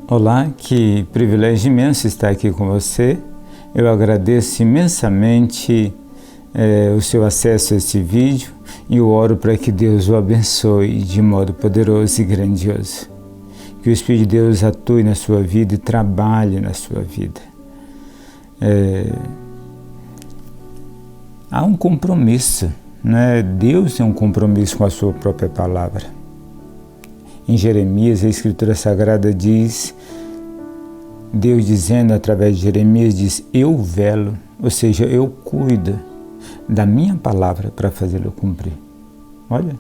Olá, que privilégio imenso estar aqui com você. Eu agradeço imensamente o seu acesso a este vídeo e eu oro para que Deus o abençoe de modo poderoso e grandioso. Que o Espírito de Deus atue na sua vida e trabalhe na sua vida. Há um compromisso, né? Deus tem um compromisso com a sua própria palavra. Em Jeremias, a Escritura Sagrada diz, Deus dizendo através de Jeremias, diz, eu velo, ou seja, eu cuido da minha palavra para fazê-lo cumprir. Olha,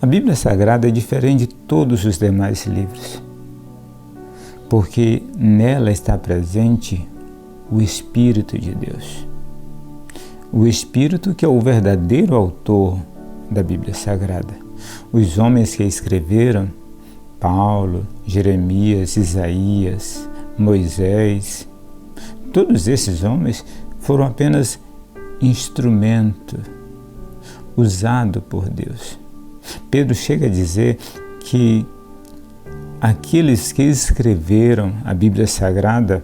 a Bíblia Sagrada é diferente de todos os demais livros, porque nela está presente o Espírito de Deus. O Espírito que é o verdadeiro autor da Bíblia Sagrada. Os homens que a escreveram, Paulo, Jeremias, Isaías, Moisés, todos esses homens foram apenas instrumento usado por Deus. Pedro chega a dizer que aqueles que escreveram a Bíblia Sagrada,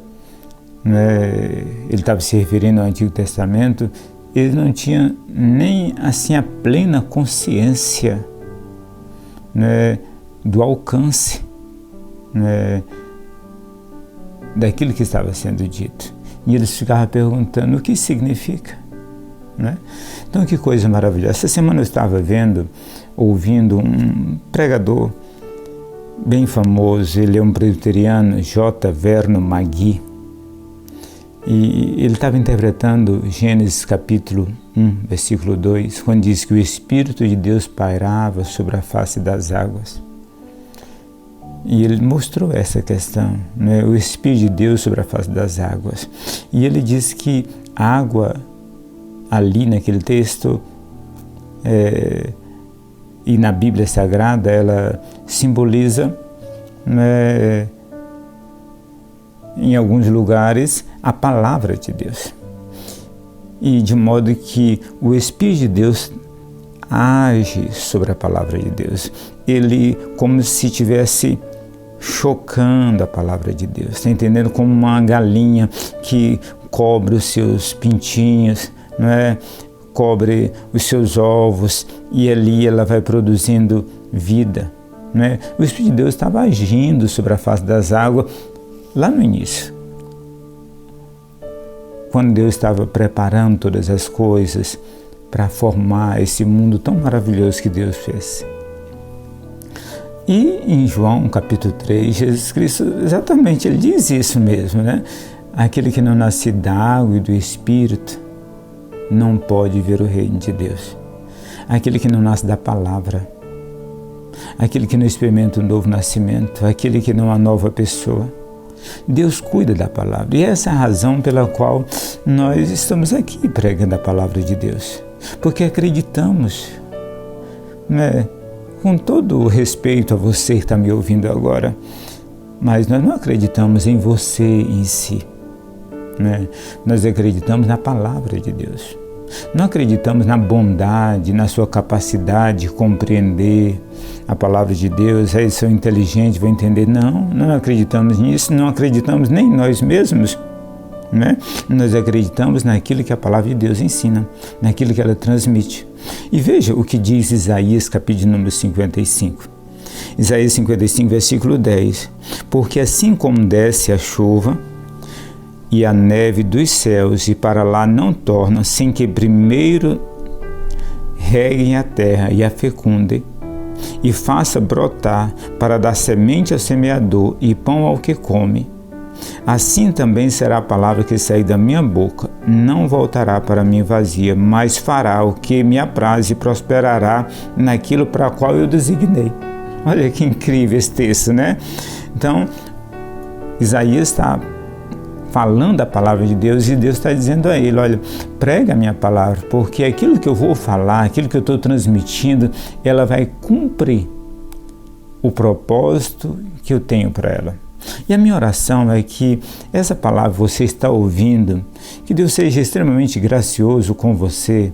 ele estava se referindo ao Antigo Testamento, ele não tinha nem assim a plena consciência do alcance daquilo que estava sendo dito. E eles ficavam perguntando o que significa. Então, que coisa maravilhosa. Essa semana eu estava ouvindo um pregador bem famoso, ele é um presbiteriano, J. Vernon McGee, e ele estava interpretando Gênesis capítulo 1, versículo 2, quando diz que o Espírito de Deus pairava sobre a face das águas. E ele mostrou essa questão, o Espírito de Deus sobre a face das águas. E ele diz que a água ali naquele texto e na Bíblia Sagrada ela simboliza em alguns lugares a palavra de Deus. E de modo que o Espírito de Deus age sobre a palavra de Deus. Ele como se estivesse chocando a palavra de Deus. Está entendendo? Como uma galinha que cobre os seus pintinhos, cobre os seus ovos e ali ela vai produzindo vida. O Espírito de Deus estava agindo sobre a face das águas lá no início, quando Deus estava preparando todas as coisas para formar esse mundo tão maravilhoso que Deus fez. E em João capítulo 3, Jesus Cristo exatamente, ele diz isso mesmo, Aquele que não nasce da água e do Espírito não pode ver o reino de Deus. Aquele que não nasce da palavra, aquele que não experimenta um novo nascimento, aquele que não é uma nova pessoa. Deus cuida da palavra. E essa é a razão pela qual nós estamos aqui pregando a palavra de Deus. Porque acreditamos, com todo o respeito a você que está me ouvindo agora, mas nós não acreditamos em você em si. Nós acreditamos na palavra de Deus. Não acreditamos na bondade, na sua capacidade de compreender a palavra de Deus. Eles são inteligentes, vão entender. Não acreditamos nisso, não acreditamos nem em nós mesmos. Nós acreditamos naquilo que a palavra de Deus ensina, naquilo que ela transmite. E veja o que diz Isaías, capítulo número 55. Isaías 55, versículo 10. Porque assim como desce a chuva e a neve dos céus, e para lá não torna, sem que primeiro reguem a terra e a fecundem, e faça brotar para dar semente ao semeador e pão ao que come, assim também será a palavra que sair da minha boca, não voltará para mim vazia, mas fará o que me apraz e prosperará naquilo para o qual eu designei. Olha que incrível esse texto, Então, Isaías está falando a palavra de Deus e Deus está dizendo a ele, olha, prega a minha palavra, porque aquilo que eu vou falar, aquilo que eu estou transmitindo, ela vai cumprir o propósito que eu tenho para ela. E a minha oração é que essa palavra você está ouvindo, que Deus seja extremamente gracioso com você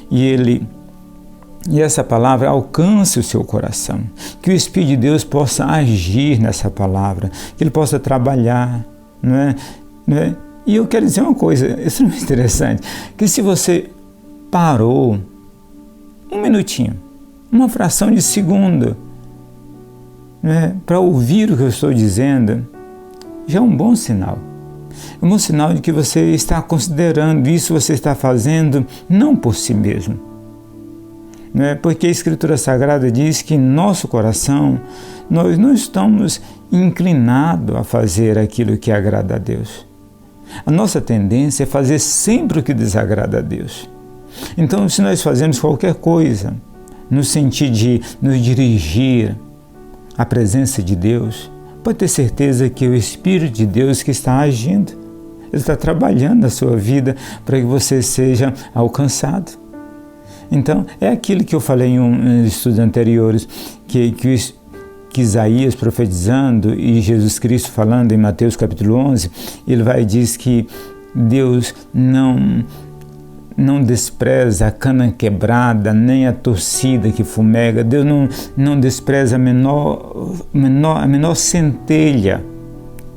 e Ele e essa palavra alcance o seu coração, que o Espírito de Deus possa agir nessa palavra, que ele possa trabalhar, não é? E eu quero dizer uma coisa extremamente interessante, que se você parou um minutinho, uma fração de segundo, para ouvir o que eu estou dizendo, já é um bom sinal. É um bom sinal de que você está considerando isso, você está fazendo não por si mesmo. Porque a Escritura Sagrada diz que em nosso coração nós não estamos inclinados a fazer aquilo que agrada a Deus. A nossa tendência é fazer sempre o que desagrada a Deus. Então, se nós fazemos qualquer coisa no sentido de nos dirigir à presença de Deus, pode ter certeza que é o Espírito de Deus que está agindo. Ele está trabalhando na sua vida para que você seja alcançado. Então, é aquilo que eu falei em estudos anteriores, que Isaías profetizando e Jesus Cristo falando em Mateus capítulo 11, ele vai dizer que Deus não despreza a cana quebrada, nem a torcida que fumega. Deus não despreza a menor centelha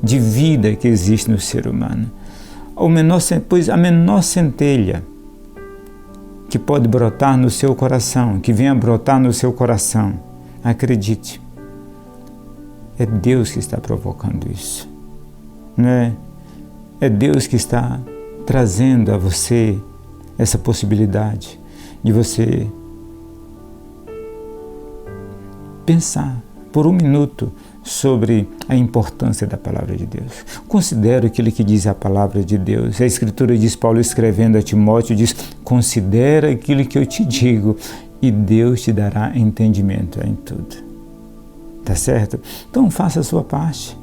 de vida que existe no ser humano. Pois a menor centelha que pode brotar no seu coração, que venha brotar no seu coração, acredite, é Deus que está provocando isso. É Deus que está trazendo a você essa possibilidade de você pensar por um minuto sobre a importância da palavra de Deus. Considere aquilo que diz a palavra de Deus. A Escritura diz, Paulo escrevendo a Timóteo, diz, considera aquilo que eu te digo e Deus te dará entendimento em tudo. Tá certo? Então faça a sua parte.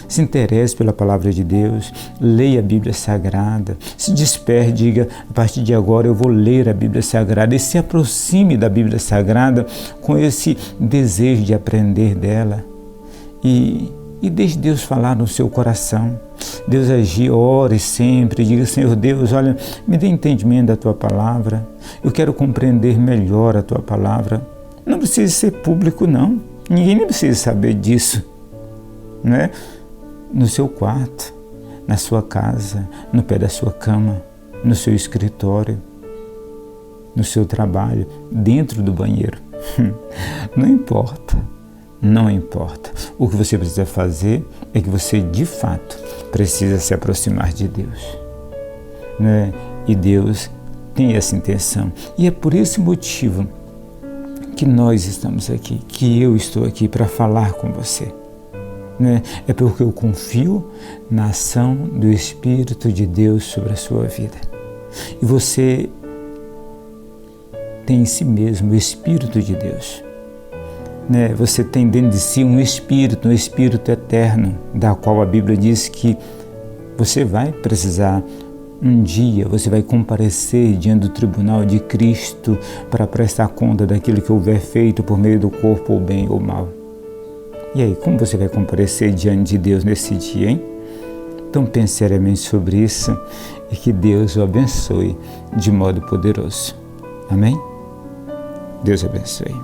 Se interesse pela palavra de Deus, leia a Bíblia Sagrada, se desperte, diga, a partir de agora eu vou ler a Bíblia Sagrada, e se aproxime da Bíblia Sagrada com esse desejo de aprender dela. E deixe Deus falar no seu coração. Deus agir, ore sempre, diga, Senhor Deus, olha, me dê entendimento da Tua palavra, eu quero compreender melhor a Tua palavra. Não precisa ser público, não. Ninguém nem precisa saber disso, né? No seu quarto, na sua casa, no pé da sua cama, no seu escritório, no seu trabalho, dentro do banheiro. Não importa, não importa. O que você precisa fazer é que você, de fato, precisa se aproximar de Deus, né? E Deus tem essa intenção. E é por esse motivo que nós estamos aqui, que eu estou aqui para falar com você. É porque eu confio na ação do Espírito de Deus sobre a sua vida. E você tem em si mesmo o Espírito de Deus. Você tem dentro de si um Espírito eterno, da qual a Bíblia diz que você vai precisar, um dia você vai comparecer diante do tribunal de Cristo para prestar conta daquilo que houver feito por meio do corpo, ou bem ou mal. E aí, como você vai comparecer diante de Deus nesse dia, hein? Então pense seriamente sobre isso e que Deus o abençoe de modo poderoso. Amém? Deus abençoe.